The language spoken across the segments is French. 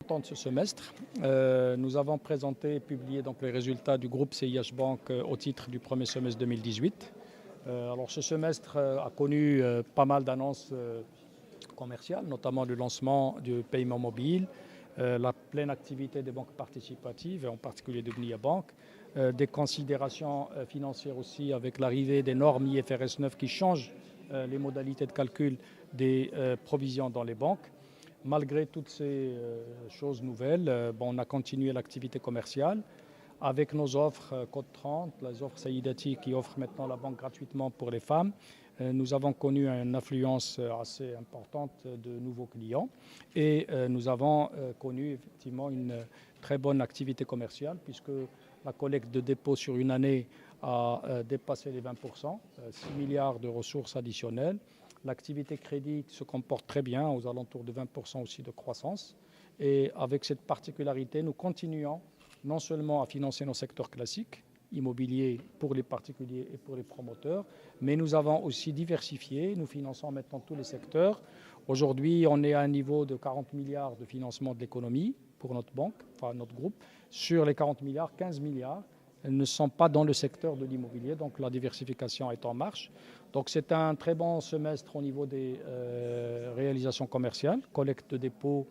content de ce semestre. Nous avons présenté et publié donc, les résultats du groupe CIH Bank au titre du premier semestre 2018. Alors ce semestre a connu pas mal d'annonces commerciales, notamment le lancement du paiement mobile, la pleine activité des banques participatives, et en particulier de Gnia Bank, des considérations financières aussi avec l'arrivée des normes IFRS 9 qui changent les modalités de calcul des provisions dans les banques. Malgré toutes ces choses nouvelles, on a continué l'activité commerciale avec nos offres Code 30, les offres Saïdati qui offrent maintenant la banque gratuitement pour les femmes. Nous avons connu une affluence assez importante de nouveaux clients et nous avons connu effectivement une très bonne activité commerciale puisque la collecte de dépôts sur une année a dépassé les 20%, 6 milliards de ressources additionnelles. L'activité crédit se comporte très bien, aux alentours de 20% aussi de croissance. Et avec cette particularité, nous continuons non seulement à financer nos secteurs classiques, immobiliers pour les particuliers et pour les promoteurs, mais nous avons aussi diversifié. Nous finançons maintenant tous les secteurs. Aujourd'hui, on est à un niveau de 40 milliards de financement de l'économie pour notre banque, enfin notre groupe. Sur les 40 milliards, 15 milliards ne sont pas dans le secteur de l'immobilier, donc la diversification est en marche. Donc c'est un très bon semestre au niveau des réalisations commerciales, collecte de dépôts,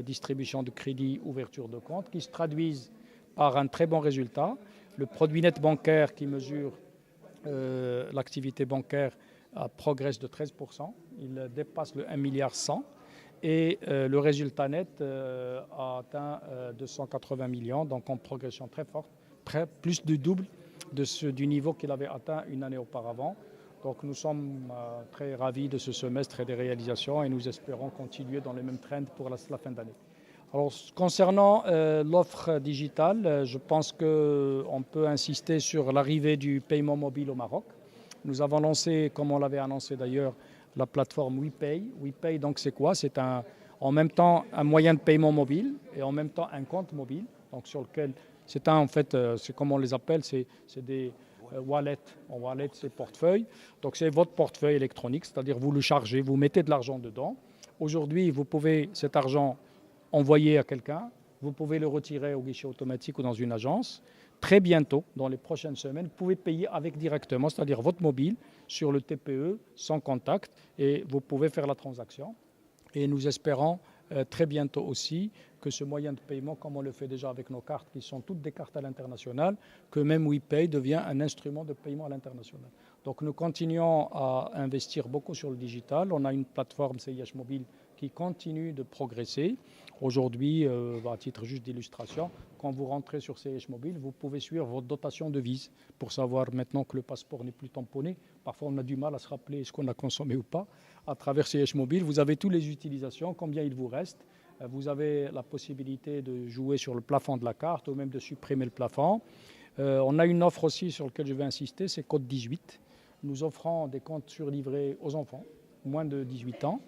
distribution de crédits, ouverture de comptes, qui se traduisent par un très bon résultat. Le produit net bancaire qui mesure l'activité bancaire progresse de 13%, il dépasse le 1,1 milliard et le résultat net a atteint 280 millions, donc en progression très forte, plus du double du niveau qu'il avait atteint une année auparavant. Donc nous sommes très ravis de ce semestre et des réalisations et nous espérons continuer dans les mêmes trends pour la fin d'année. Alors concernant l'offre digitale, je pense qu'on peut insister sur l'arrivée du paiement mobile au Maroc. Nous avons lancé, comme on l'avait annoncé d'ailleurs, la plateforme WePay. WePay, donc c'est quoi? C'est en même temps un moyen de paiement mobile et en même temps un compte mobile, donc sur lequel c'est comme on les appelle, c'est des wallets. En wallet, c'est portefeuille. Donc c'est votre portefeuille électronique, c'est-à-dire vous le chargez, vous mettez de l'argent dedans. Aujourd'hui, vous pouvez cet argent envoyer à quelqu'un, vous pouvez le retirer au guichet automatique ou dans une agence. Très bientôt, dans les prochaines semaines, vous pouvez payer avec directement, c'est-à-dire votre mobile, sur le TPE, sans contact, et vous pouvez faire la transaction. Et nous espérons très bientôt aussi que ce moyen de paiement, comme on le fait déjà avec nos cartes, qui sont toutes des cartes à l'international, que même WePay devient un instrument de paiement à l'international. Donc nous continuons à investir beaucoup sur le digital. On a une plateforme CIH Mobile qui continue de progresser. Aujourd'hui, à titre juste d'illustration, quand vous rentrez sur CIH Mobile, vous pouvez suivre votre dotation de vise pour savoir maintenant que le passeport n'est plus tamponné. Parfois, on a du mal à se rappeler ce qu'on a consommé ou pas. À travers CIH Mobile, vous avez toutes les utilisations, combien il vous reste. Vous avez la possibilité de jouer sur le plafond de la carte ou même de supprimer le plafond. On a une offre aussi sur laquelle je vais insister, c'est Code 18. Nous offrons des comptes surlivrés aux enfants, moins de 18 ans,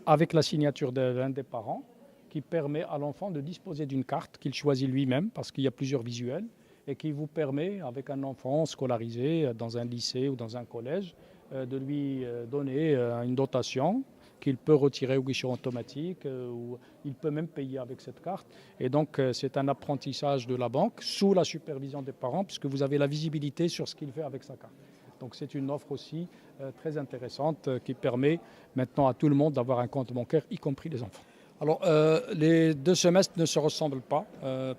avec la signature d'un des parents, qui permet à l'enfant de disposer d'une carte qu'il choisit lui-même, parce qu'il y a plusieurs visuels, et qui vous permet, avec un enfant scolarisé dans un lycée ou dans un collège, de lui donner une dotation qu'il peut retirer au guichet automatique, ou il peut même payer avec cette carte. Et donc, c'est un apprentissage de la banque sous la supervision des parents, puisque vous avez la visibilité sur ce qu'il fait avec sa carte. Donc, c'est une offre aussi très intéressante qui permet maintenant à tout le monde d'avoir un compte bancaire, y compris les enfants. Alors, les deux semestres ne se ressemblent pas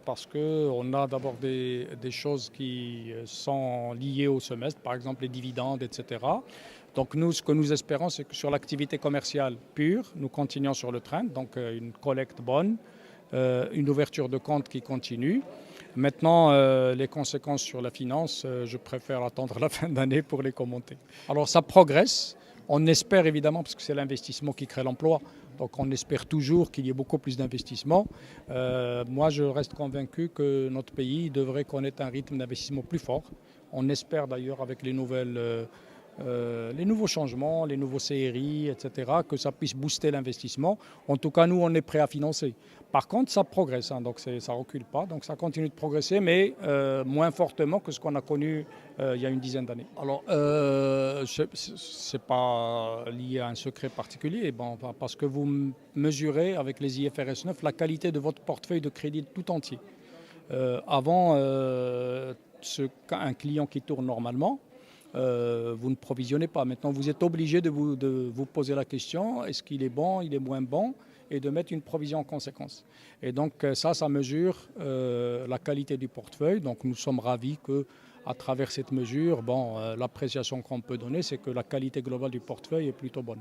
parce qu'on a d'abord des choses qui sont liées au semestre, par exemple les dividendes, etc. Donc nous, ce que nous espérons, c'est que sur l'activité commerciale pure, nous continuons sur le train, donc une collecte bonne, une ouverture de compte qui continue. Maintenant, les conséquences sur la finance, je préfère attendre la fin d'année pour les commenter. Alors ça progresse. On espère évidemment, parce que c'est l'investissement qui crée l'emploi, donc on espère toujours qu'il y ait beaucoup plus d'investissement. Moi, je reste convaincu que notre pays devrait connaître un rythme d'investissement plus fort. On espère d'ailleurs avec les nouvelles les nouveaux changements, les nouveaux CRI, etc., que ça puisse booster l'investissement. En tout cas, nous, on est prêt à financer. Par contre, ça progresse, hein, donc ça ne recule pas, donc ça continue de progresser, mais moins fortement que ce qu'on a connu il y a une dizaine d'années. Alors, ce n'est pas lié à un secret particulier, bon, parce que vous mesurez avec les IFRS 9 la qualité de votre portefeuille de crédit tout entier. Avant, un client qui tourne normalement, vous ne provisionnez pas. Maintenant, vous êtes obligé de vous poser la question, est-ce qu'il est bon, il est moins bon, et de mettre une provision en conséquence. Et donc ça mesure la qualité du portefeuille. Donc nous sommes ravis qu'à travers cette mesure, l'appréciation qu'on peut donner, c'est que la qualité globale du portefeuille est plutôt bonne.